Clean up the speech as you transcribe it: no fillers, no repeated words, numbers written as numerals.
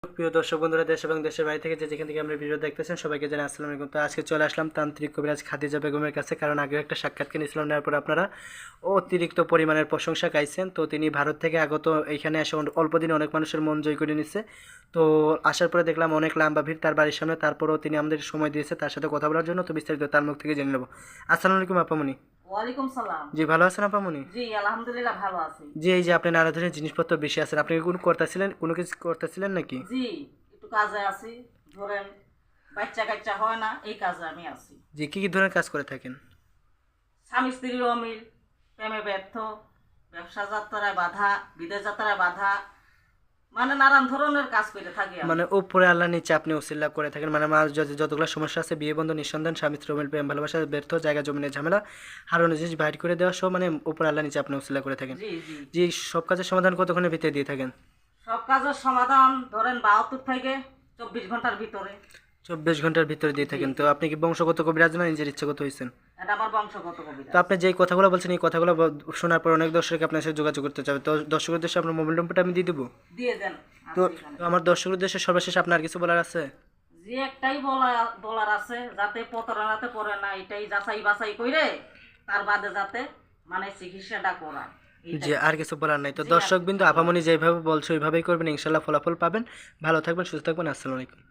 প্রিয় দর্শক বন্ধুরা, দেশ এবং দেশের বাইরে থেকে যেখান থেকে আমরা ভিডিও দেখতেছেন সবাইকে জানাই আসসালামু আলাইকুম। তো আজকে চলে আসলাম তান্ত্রিক কবিরাজ খাদিজা বেগমের কাছে, কারণ আগে একটা সাক্ষাৎকার নিয়েছিলাম, নেওয়ার পর আপনারা অতিরিক্ত পরিমাণের প্রশংসা গাইছেন। তো তিনি ভারত থেকে আগত, এইখানে এসে অল্প দিনে অনেক মানুষের মন জয় করে নিচ্ছে। তো আসার পরে দেখলাম অনেক লম্বা ভিড় তার বাড়ির সামনে, তারপরেও তিনি আমাদের সময় দিয়েছে তার সাথে কথা বলার জন্য। তো বিস্তারিত তার মুখ থেকে জেনে নেব। আসসালামু আলাইকুম আপামনি। ওয়ালাইকুম সালাম। জি, ভালো আছেন আপামনি? জি আলহামদুলিল্লাহ ভালো আছি। জি, এই যে আপনি নানা ধরনের জিনিসপত্র বেশি আছেন, আপনি কি কোনো কিছু করতেছিলেন নাকি? জি একটু কাজে আছি, ধরেন বাচ্চা কাচ্চা হয় না, এই কাজে আমি আছি। জি, কি কি ধরনের কাজ করে থাকেন? স্বামী স্ত্রীর অমিল, প্রেমে ব্যর্থ, ব্যবসা যাত্রায় বাধা, বিদেশ যাত্রায় বাধা, মানে নানান ধরনের কাজ করে থাকি আমি। মানে উপরে আল্লাহ, নিচে আপনি উসিল্লা করে থাকেন, মানে আমার যতগুলো সমস্যা আছে, বিয়ে বন্ধ, নিঃসন্তান, স্বামী স্ত্রী অমিল, প্রেম ভালোবাসা ব্যর্থ, জায়গা জমিনের ঝামেলা, হারানো জিনিস বাইর করে দেওয়া সব, মানে উপরে আল্লাহ, নিচে আপনি উসিল্লা করে থাকেন। জি জি জি, সব কাজের সমাধান কতক্ষণের ভিতরে দিয়ে থাকেন? সব কাজের সমাধান ধরেন 72 থেকে 24 ঘন্টার ভিতরে। 24 ঘন্টার ভিতরে দিয়ে থাকেন। তো আপনি কি বংশগত কবিরাজ না নিজের ইচ্ছাগত হয়েছেন? এটা আমার বংশগত কবিতা। তো আপনি যেই কথাগুলো বলছেন, এই কথাগুলো শোনার পর অনেক দর্শক আপনার সাথে যোগাযোগ করতে চাবে। তো দর্শকের উদ্দেশ্যে আপনার মোবাইল নম্বরটা আমি দিয়ে দেবো। দিয়ে দেন। তো আছে এখানে। তো আমার দর্শকের উদ্দেশ্যে সর্বশেষ আপনার কিছু বলার আছে? যে একটাই বলার আছে, যাতে প্রতারণাতে পড়ে না, এটাই যাচাই বাছাই করে তার বাদে যাতে মানে চিকিৎসাটা করা। যে আর কিছু বলার নাই। তো জি, আর দর্শক কিছু বিন্দু, বলার আপামনি যেভাবে বলছো ওইভাবেই করবেন, ইনশাল্লাহ ফলাফল পাবেন। ভালো থাকবেন, সুস্থ থাকবেন। আসসালামু আলাইকুম।